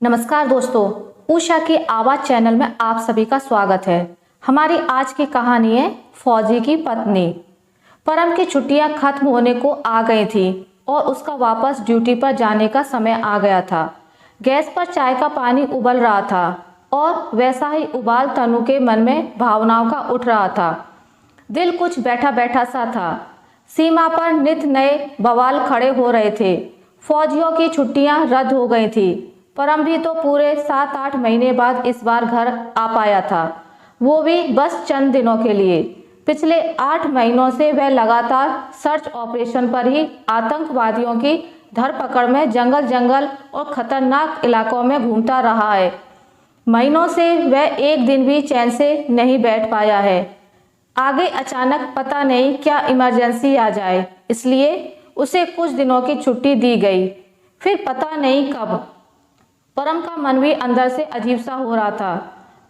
नमस्कार दोस्तों, उषा की आवाज चैनल में आप सभी का स्वागत है। हमारी आज की कहानी है फौजी की पत्नी। परम की छुट्टियां खत्म होने को आ गई थी और उसका वापस ड्यूटी पर जाने का समय आ गया था। गैस पर चाय का पानी उबल रहा था और वैसा ही उबाल तनु के मन में भावनाओं का उठ रहा था। दिल कुछ बैठा बैठा सा था। सीमा पर नित नए बवाल खड़े हो रहे थे। फौजियों की छुट्टियां रद्द हो गई थी। परम भी तो पूरे 7-8 महीने बाद इस बार घर आ पाया था, वो भी बस चंद दिनों के लिए। पिछले 8 महीनों से वह लगातार सर्च ऑपरेशन पर ही आतंकवादियों की धरपकड़ में जंगल जंगल और खतरनाक इलाकों में घूमता रहा है। महीनों से वह एक दिन भी चैन से नहीं बैठ पाया है। आगे अचानक पता नहीं क्या इमरजेंसी आ जाए, इसलिए उसे कुछ दिनों की छुट्टी दी गई। फिर पता नहीं कब। परम का मन भी अंदर से अजीब सा हो रहा था।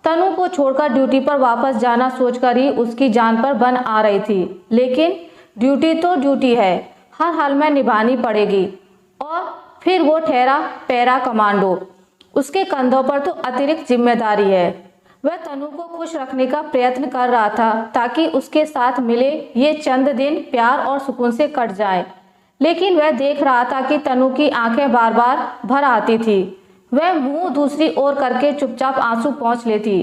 तनु को छोड़कर ड्यूटी पर वापस जाना सोचकर ही उसकी जान पर बन आ रही थी, लेकिन ड्यूटी तो ड्यूटी है, हर हाल में निभानी पड़ेगी। और फिर वो ठहरा पैरा कमांडो, उसके कंधों पर तो अतिरिक्त जिम्मेदारी है। वह तनु को खुश रखने का प्रयत्न कर रहा था ताकि उसके साथ मिले ये चंद दिन प्यार और सुकून से कट जाए, लेकिन वह देख रहा था कि तनु की आंखें बार बार भर आती थी। वह मुंह दूसरी ओर करके चुपचाप आंसू पोंछ लेती।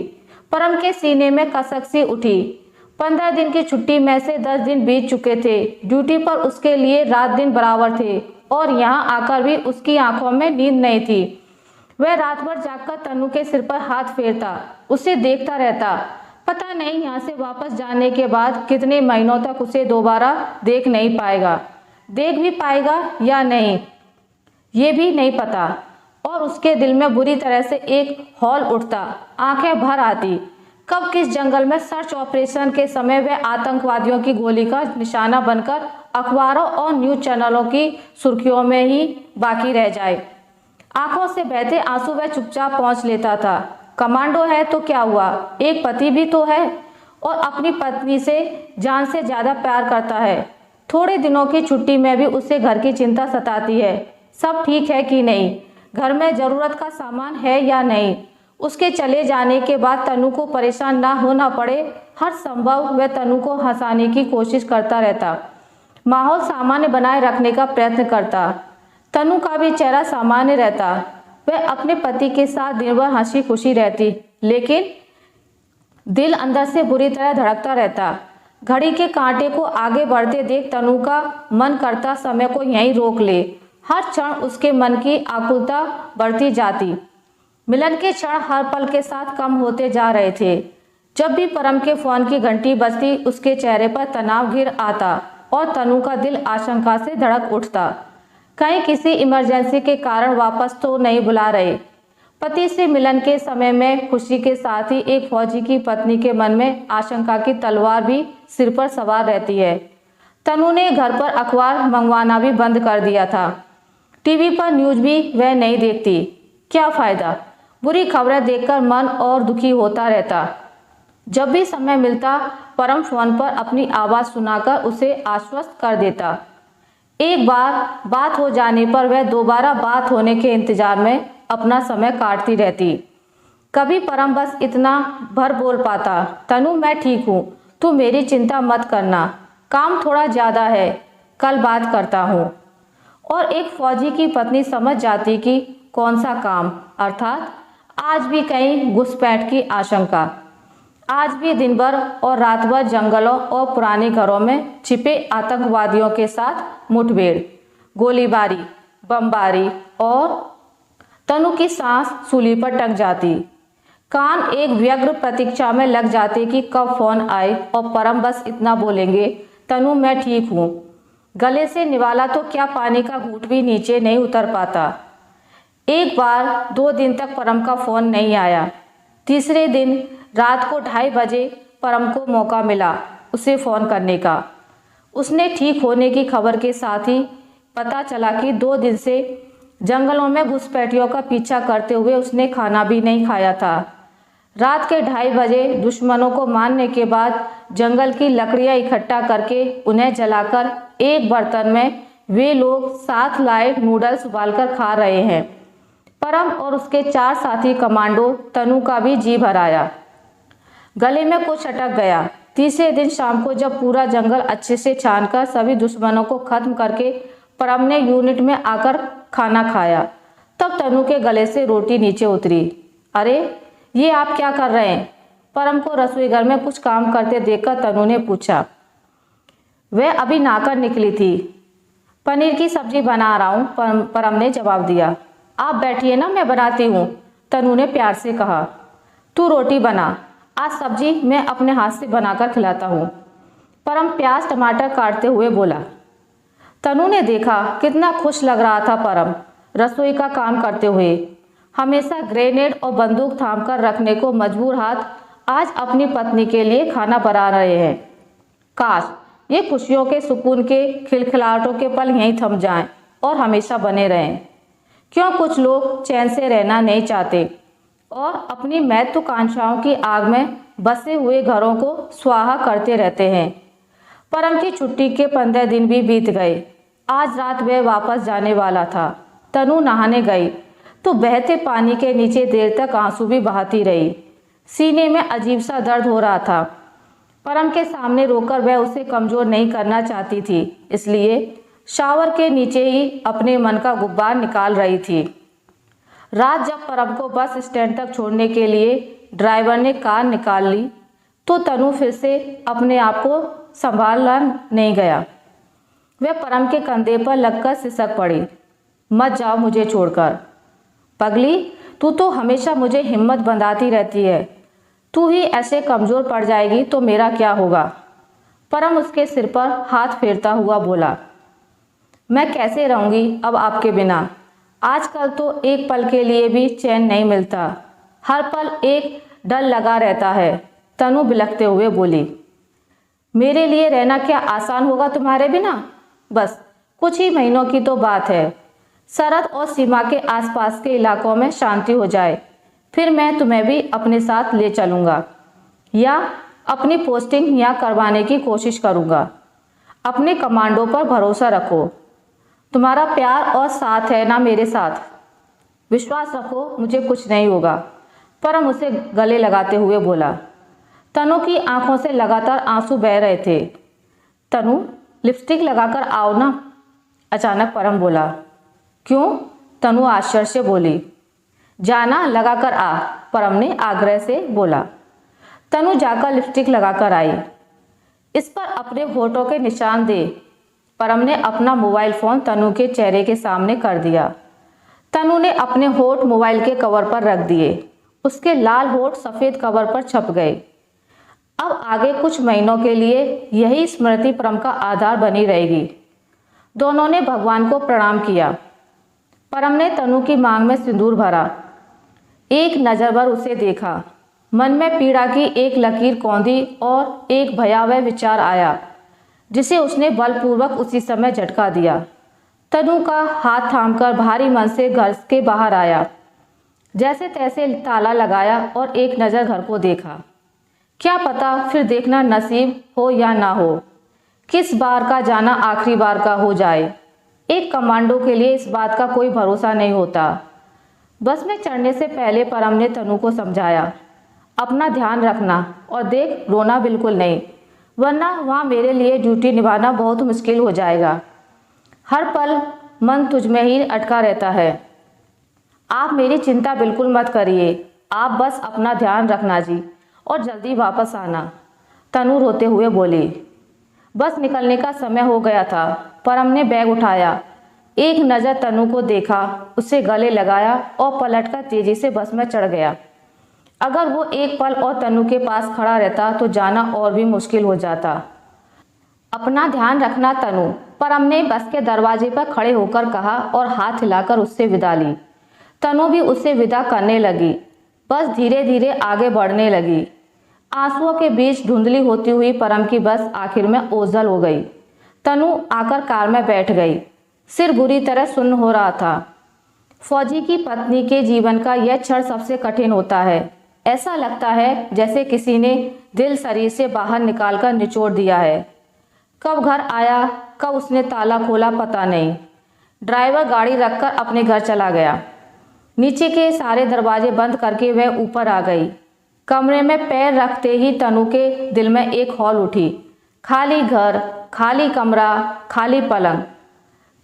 परम के सीने में कसक सी उठी। 15 दिन की छुट्टी में से 10 दिन बीत चुके थे। ड्यूटी पर उसके लिए रात दिन बराबर थे और यहाँ आकर भी उसकी आंखों में नींद नहीं थी। वह रात भर जागकर तनु के सिर पर हाथ फेरता, उसे देखता रहता। पता नहीं यहाँ से वापस जाने के बाद कितने महीनों तक उसे दोबारा देख नहीं पाएगा। देख भी पाएगा या नहीं, ये भी नहीं पता। और उसके दिल में बुरी तरह से एक हौल उठता, आंखें भर आती। कब किस जंगल में सर्च ऑपरेशन के समय वह आतंकवादियों की गोली का निशाना बनकर अखबारों और न्यूज चैनलों की सुर्खियों में ही बाकी रह जाए। आंखों से बहते आंसू वह चुपचाप पहुंच लेता था। कमांडो है तो क्या हुआ, एक पति भी तो है और अपनी पत्नी से जान से ज्यादा प्यार करता है। थोड़े दिनों की छुट्टी में भी उसे घर की चिंता सताती है। सब ठीक है कि नहीं, घर में जरूरत का सामान है या नहीं। उसके चले जाने के बाद तनु को परेशान ना होना पड़े, हर संभव वह तनु को हंसाने की कोशिश करता रहता, माहौल सामान्य बनाए रखने का प्रयत्न करता। तनु का भी चेहरा सामान्य रहता, वह अपने पति के साथ दिन भर हंसी खुशी रहती, लेकिन दिल अंदर से बुरी तरह धड़कता रहता। घड़ी के कांटे को आगे बढ़ते देख तनु का मन करता समय को यहीं रोक ले। हर क्षण उसके मन की आकुलता बढ़ती जाती। मिलन के क्षण हर पल के साथ कम होते जा रहे थे। जब भी परम के फोन की घंटी बजती, उसके चेहरे पर तनाव घिर आता और तनु का दिल आशंका से धड़क उठता। कहीं किसी इमरजेंसी के कारण वापस तो नहीं बुला रहे। पति से मिलन के समय में खुशी के साथ ही एक फौजी की पत्नी के मन में आशंका की तलवार भी सिर पर सवार रहती है। तनु ने घर पर अखबार मंगवाना भी बंद कर दिया था। टीवी पर न्यूज भी वह नहीं देखती। क्या फायदा, बुरी खबरें देखकर मन और दुखी होता रहता। जब भी समय मिलता परम फोन पर अपनी आवाज सुनाकर उसे आश्वस्त कर देता। एक बार बात हो जाने पर वह दोबारा बात होने के इंतजार में अपना समय काटती रहती। कभी परम बस इतना भर बोल पाता, तनु मैं ठीक हूँ, तू मेरी चिंता मत करना, काम थोड़ा ज्यादा है, कल बात करता हूँ। और एक फौजी की पत्नी समझ जाती कि कौन सा काम, अर्थात आज भी कहीं घुसपैठ की आशंका। आज भी दिन भर और रात भर जंगलों और पुराने घरों में छिपे आतंकवादियों के साथ मुठभेड़, गोलीबारी, बमबारी और तनु की सांस सूली पर टक जाती। कान एक व्यग्र प्रतीक्षा में लग जाते कि कब फोन आए और परम बस इतना बोलेंगे, तनु मैं ठीक हूँ। गले से निवाला तो क्या पानी का घूंट भी नीचे नहीं उतर पाता। एक बार 2 दिन तक परम का फोन नहीं आया। तीसरे दिन रात को 2:30 बजे परम को मौका मिला उसे फोन करने का। उसने ठीक होने की खबर के साथ ही पता चला कि 2 दिन से जंगलों में घुसपैठियों का पीछा करते हुए उसने खाना भी नहीं खाया था। रात के 2:30 बजे दुश्मनों को मारने के बाद जंगल की लकड़ियां इकट्ठा करके उन्हें जलाकर एक बर्तन में वे लोग साथ लाए नूडल्स उबालकर खा रहे हैं। परम और उसके 4 साथी कमांडो तनु का भी जी भर आया। गले में कुछ अटक गया। तीसरे दिन शाम को जब पूरा जंगल अच्छे से छानकर सभी दुश्मनों को खत्म करके परम ने यूनिट में आकर खाना खाया, तब तनु के गले से रोटी नीचे उतरी। अरे ये आप क्या कर रहे हैं? परम को रसोई घर में कुछ काम करते देखकर तनु ने पूछा। वह अभी नहाकर निकली थी। पनीर की सब्जी बना रहा हूँ, परम ने जवाब दिया। आप बैठिए ना, मैं बनाती हूँ, तनु ने प्यार से कहा। तू रोटी बना, आज सब्जी मैं अपने हाथ से बनाकर खिलाता हूँ, परम प्याज टमाटर काटते हुए बोला। तनु ने देखा कितना खुश लग रहा था परम रसोई का काम करते हुए। हमेशा ग्रेनेड और बंदूक थामकर रखने को मजबूर हाथ आज अपनी पत्नी के लिए खाना बना रहे हैं। काश ये खुशियों के, सुकून के, खिलखिलाहटों के पल यहीं थम जाएं और हमेशा बने रहें। क्यों कुछ लोग चैन से रहना नहीं चाहते और अपनी महत्वाकांक्षाओं की आग में बसे हुए घरों को स्वाहा करते रहते हैं। परम की छुट्टी के 15 दिन भी बीत गए। आज रात वह वापस जाने वाला था। तनु नहाने गई तो बहते पानी के नीचे देर तक आंसू भी बहाती रही। सीने में अजीब सा दर्द हो रहा था। परम के सामने रोकर वह उसे कमजोर नहीं करना चाहती थी, इसलिए शावर के नीचे ही अपने मन का गुब्बार निकाल रही थी। रात जब परम को बस स्टैंड तक छोड़ने के लिए ड्राइवर ने कार निकाल ली तो तनु फिर से अपने आप को संभालना नहीं गया। वह परम के कंधे पर लगकर सिसक पड़ी। मत जाओ मुझे छोड़कर। पगली, तू तो हमेशा मुझे हिम्मत बंधाती रहती है। तू ही ऐसे कमज़ोर पड़ जाएगी तो मेरा क्या होगा? परम उसके सिर पर हाथ फेरता हुआ बोला। मैं कैसे रहूँगी अब आपके बिना? आजकल तो एक पल के लिए भी चैन नहीं मिलता। हर पल एक डर लगा रहता है, तनु बिलखते हुए बोली। मेरे लिए रहना क्या आसान होगा तुम्हारे बिना? बस कुछ ही महीनों की तो बात है। सरहद और सीमा के आसपास के इलाकों में शांति हो जाए, फिर मैं तुम्हें भी अपने साथ ले चलूँगा या अपनी पोस्टिंग यहाँ करवाने की कोशिश करूँगा। अपने कमांडो पर भरोसा रखो। तुम्हारा प्यार और साथ है ना मेरे साथ। विश्वास रखो, मुझे कुछ नहीं होगा, परम उसे गले लगाते हुए बोला। तनु की आंखों से लगातार आंसू बह रहे थे। तनु, लिपस्टिक लगाकर आओ ना, अचानक परम बोला। क्यों? तनु आश्चर्य से बोली। जाना, लगाकर आ, परम ने आग्रह से बोला। तनु जाकर लिपस्टिक लगाकर आई। इस पर अपने होठों के निशान दे। परम ने अपना मोबाइल फ़ोन तनु के चेहरे के सामने कर दिया। तनु ने अपने होठ मोबाइल के कवर पर रख दिए। उसके लाल होठ सफ़ेद कवर पर छप गए। अब आगे कुछ महीनों के लिए यही स्मृति परम का आधार बनी रहेगी। दोनों ने भगवान को प्रणाम किया। परम ने तनु की मांग में सिंदूर भरा। एक नज़र भर उसे देखा। मन में पीड़ा की एक लकीर कौंधी और एक भयावह विचार आया, जिसे उसने बलपूर्वक उसी समय झटका दिया। तनु का हाथ थामकर भारी मन से घर के बाहर आया। जैसे तैसे ताला लगाया और एक नज़र घर को देखा। क्या पता फिर देखना नसीब हो या ना हो, किस बार का जाना आखिरी बार का हो जाए। एक कमांडो के लिए इस बात का कोई भरोसा नहीं होता। बस में चढ़ने से पहले परम ने तनु को समझाया, अपना ध्यान रखना और देख, रोना बिल्कुल नहीं, वरना वहाँ मेरे लिए ड्यूटी निभाना बहुत मुश्किल हो जाएगा। हर पल मन तुझ में ही अटका रहता है। आप मेरी चिंता बिल्कुल मत करिए, आप बस अपना ध्यान रखना जी और जल्दी वापस आना, तनु रोते हुए बोली। बस निकलने का समय हो गया था। परम ने बैग उठाया, एक नज़र तनु को देखा, उसे गले लगाया और पलटकर तेजी से बस में चढ़ गया। अगर वो एक पल और तनु के पास खड़ा रहता तो जाना और भी मुश्किल हो जाता। अपना ध्यान रखना तनु, परम ने बस के दरवाजे पर खड़े होकर कहा और हाथ हिलाकर उससे विदा ली। तनु भी उससे विदा करने लगी। बस धीरे धीरे आगे बढ़ने लगी। आंसुओं के बीच धुंधली होती हुई परम की बस आखिर में ओझल हो गई। तनु आकर कार में बैठ गई। सिर बुरी तरह सुन्न हो रहा था। फौजी की पत्नी के जीवन का यह क्षण सबसे कठिन होता है। ऐसा लगता है जैसे किसी ने दिल शरीर से बाहर निकालकर निचोड़ दिया है। कब घर आया, कब उसने ताला खोला, पता नहीं। ड्राइवर गाड़ी रखकर अपने घर चला गया। नीचे के सारे दरवाजे बंद करके वह ऊपर आ गई। कमरे में पैर रखते ही तनु के दिल में एक हौल उठी। खाली घर, खाली कमरा, खाली पलंग।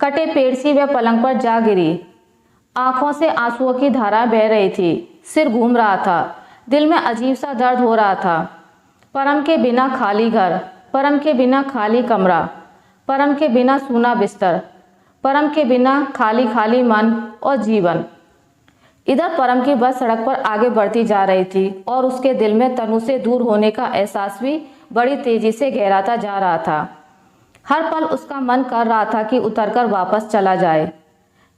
कटे पेड़ सी वह पलंग पर जा गिरी। आंखों से आंसुओं की धारा बह रही थी। सिर घूम रहा था। दिल में अजीब सा दर्द हो रहा था। परम के बिना खाली घर, परम के बिना खाली कमरा, परम के बिना सूना बिस्तर, परम के बिना खाली खाली मन और जीवन। इधर परम की बस सड़क पर आगे बढ़ती जा रही थी और उसके दिल में तनु से दूर होने का एहसास भी बड़ी तेजी से गहराता जा रहा था। हर पल उसका मन कर रहा था कि उतरकर वापस चला जाए।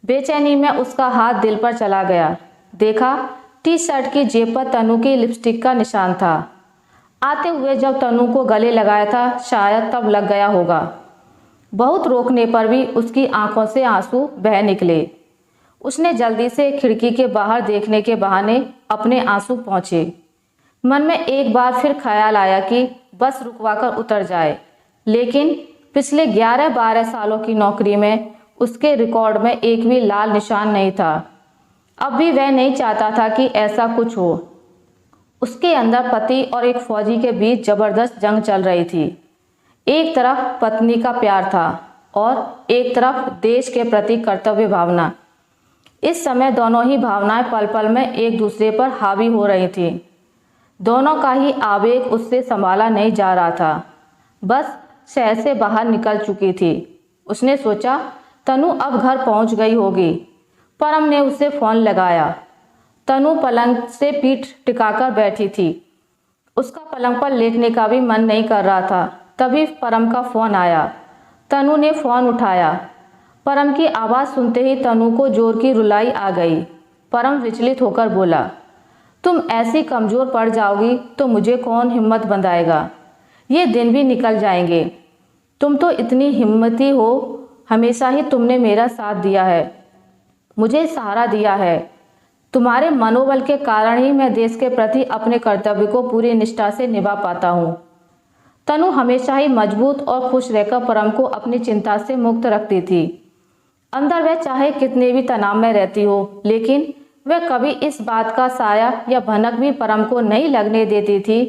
बेचैनी में उसका हाथ दिल पर चला गया। देखा, टी शर्ट की जेब पर तनु की लिपस्टिक का निशान था। आते हुए जब तनु को गले लगाया था शायद तब लग गया होगा। बहुत रोकने पर भी उसकी आंखों से आंसू बह निकले। उसने जल्दी से खिड़की के बाहर देखने के बहाने अपने आंसू पहुँचे। मन में एक बार फिर ख्याल आया कि बस रुकवाकर उतर जाए, लेकिन पिछले 11-12 सालों की नौकरी में उसके रिकॉर्ड में एक भी लाल निशान नहीं था। अब भी वह नहीं चाहता था कि ऐसा कुछ हो। उसके अंदर पति और एक फौजी के बीच जबरदस्त जंग चल रही थी। एक तरफ पत्नी का प्यार था और एक तरफ देश के प्रति कर्तव्य भावना। इस समय दोनों ही भावनाएं पल पल में एक दूसरे पर हावी हो रही थी। दोनों का ही आवेग उससे संभाला नहीं जा रहा था। बस शहर से बाहर निकल चुकी थी। उसने सोचा तनु अब घर पहुंच गई होगी। परम ने उसे फोन लगाया। तनु पलंग से पीठ टिकाकर बैठी थी। उसका पलंग पर लेटने का भी मन नहीं कर रहा था। तभी परम का फोन आया। तनु ने फोन उठाया। परम की आवाज़ सुनते ही तनु को जोर की रुलाई आ गई। परम विचलित होकर बोला, तुम ऐसी कमज़ोर पड़ जाओगी तो मुझे कौन हिम्मत बंधाएगा। ये दिन भी निकल जाएंगे। तुम तो इतनी हिम्मती हो। हमेशा ही तुमने मेरा साथ दिया है, मुझे सहारा दिया है। तुम्हारे मनोबल के कारण ही मैं देश के प्रति अपने कर्तव्य को पूरी निष्ठा से निभा पाता हूँ। तनु हमेशा ही मजबूत और खुश रहकर परम को अपनी चिंता से मुक्त रखती थी। अंदर वह चाहे कितने भी तनाव में रहती हो, लेकिन वह कभी इस बात का साया या भनक भी परम को नहीं लगने देती थी,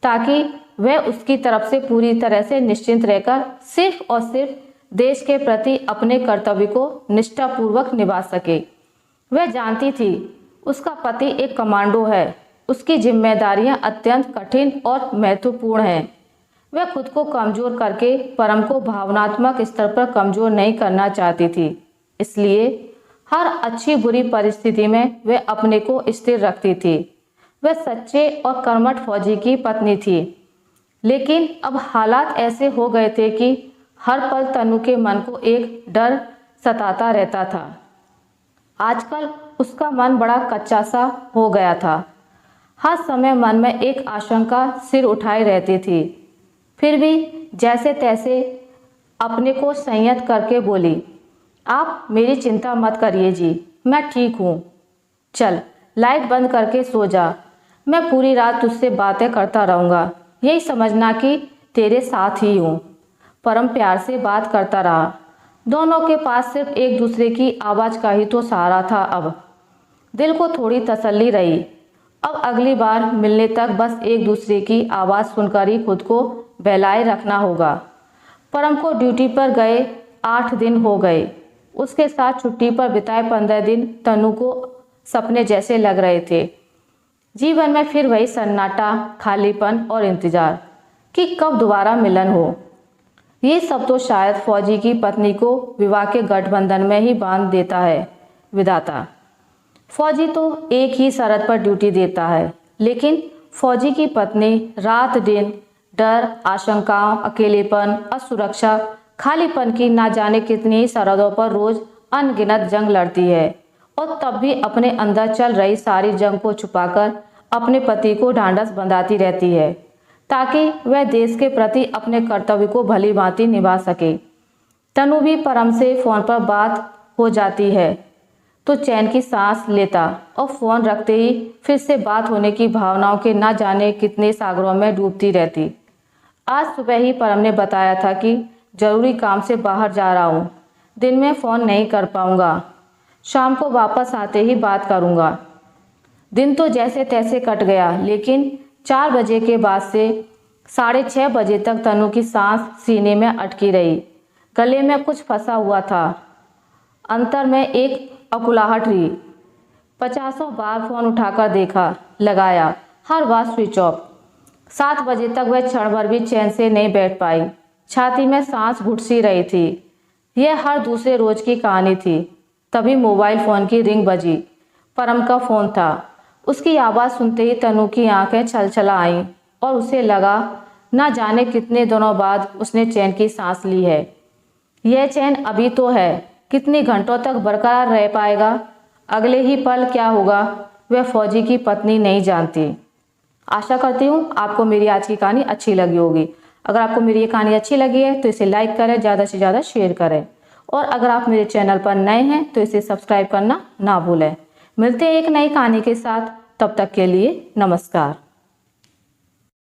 ताकि वह उसकी तरफ से पूरी तरह से निश्चिंत रहकर सिर्फ और सिर्फ देश के प्रति अपने कर्तव्य को निष्ठापूर्वक निभा सके। वह जानती थी उसका पति एक कमांडो है। उसकी जिम्मेदारियां अत्यंत कठिन और महत्वपूर्ण हैं। वह खुद को कमज़ोर करके परम को भावनात्मक स्तर पर कमज़ोर नहीं करना चाहती थी। इसलिए हर अच्छी बुरी परिस्थिति में वह अपने को स्थिर रखती थी। वह सच्चे और कर्मठ फौजी की पत्नी थी, लेकिन अब हालात ऐसे हो गए थे कि हर पल तनु के मन को एक डर सताता रहता था। आजकल उसका मन बड़ा कच्चा सा हो गया था। हर समय मन में एक आशंका सिर उठाए रहती थी। फिर भी जैसे तैसे अपने को संयत करके बोली, आप मेरी चिंता मत करिए जी, मैं ठीक हूँ। चल लाइट बंद करके सो जा। मैं पूरी रात तुझसे बातें करता रहूँगा। यही समझना कि तेरे साथ ही हूँ। परम प्यार से बात करता रहा। दोनों के पास सिर्फ एक दूसरे की आवाज़ का ही तो सहारा था। अब दिल को थोड़ी तसल्ली रही। अब अगली बार मिलने तक बस एक दूसरे की आवाज़ सुनकर ही खुद को बहलाए रखना होगा। परम को ड्यूटी पर गए 8 दिन हो गए। उसके साथ छुट्टी पर बिताए 15 दिन तनु को सपने जैसे लग रहे थे। जीवन में फिर वही सन्नाटा, खालीपन और इंतजार कि कब दोबारा मिलन हो। ये सब तो शायद फौजी की पत्नी को विवाह के गठबंधन में ही बांध देता है विधाता। फौजी तो एक ही शर्त पर ड्यूटी देता है, लेकिन फौजी की पत्नी रात दिन डर, आशंकाओं, अकेलेपन, असुरक्षा, खालीपन की ना जाने कितनी ही सरहदों पर रोज अनगिनत जंग लड़ती है और तब भी अपने अंदर चल रही सारी जंग को छुपाकर अपने पति को ढांढस बंधाती रहती है, ताकि वह देश के प्रति अपने कर्तव्य को भली भांति निभा सके। तनु भी परम से फ़ोन पर बात हो जाती है तो चैन की सांस लेता और फ़ोन रखते ही फिर से बात होने की भावनाओं के ना जाने कितने सागरों में डूबती रहती। आज सुबह ही परम ने बताया था कि ज़रूरी काम से बाहर जा रहा हूँ, दिन में फ़ोन नहीं कर पाऊँगा। शाम को वापस आते ही बात करूँगा। दिन तो जैसे तैसे कट गया, लेकिन 4 बजे के बाद से 6:30 बजे तक तनु की सांस सीने में अटकी रही। गले में कुछ फंसा हुआ था। अंतर में एक अकुलाहट रही। 50 बार फोन उठाकर देखा, लगाया, हर बार स्विच ऑफ। 7 बजे तक वह क्षण भर भी चैन से नहीं बैठ पाई। छाती में सांस घुट सी रही थी। यह हर दूसरे रोज की कहानी थी। तभी मोबाइल फ़ोन की रिंग बजी। परम का फ़ोन था। उसकी आवाज़ सुनते ही तनु की आंखें छलछला आईं और उसे लगा ना जाने कितने दिनों बाद उसने चैन की सांस ली है। यह चैन अभी तो है, कितने घंटों तक बरकरार रह पाएगा, अगले ही पल क्या होगा, वह फौजी की पत्नी नहीं जानती। आशा करती हूँ आपको मेरी आज की कहानी अच्छी लगी होगी। अगर आपको मेरी ये कहानी अच्छी लगी है तो इसे लाइक करें, ज़्यादा से ज़्यादा शेयर करें, और अगर आप मेरे चैनल पर नए हैं तो इसे सब्सक्राइब करना ना भूलें। मिलते हैं एक नई कहानी के साथ, तब तक के लिए नमस्कार।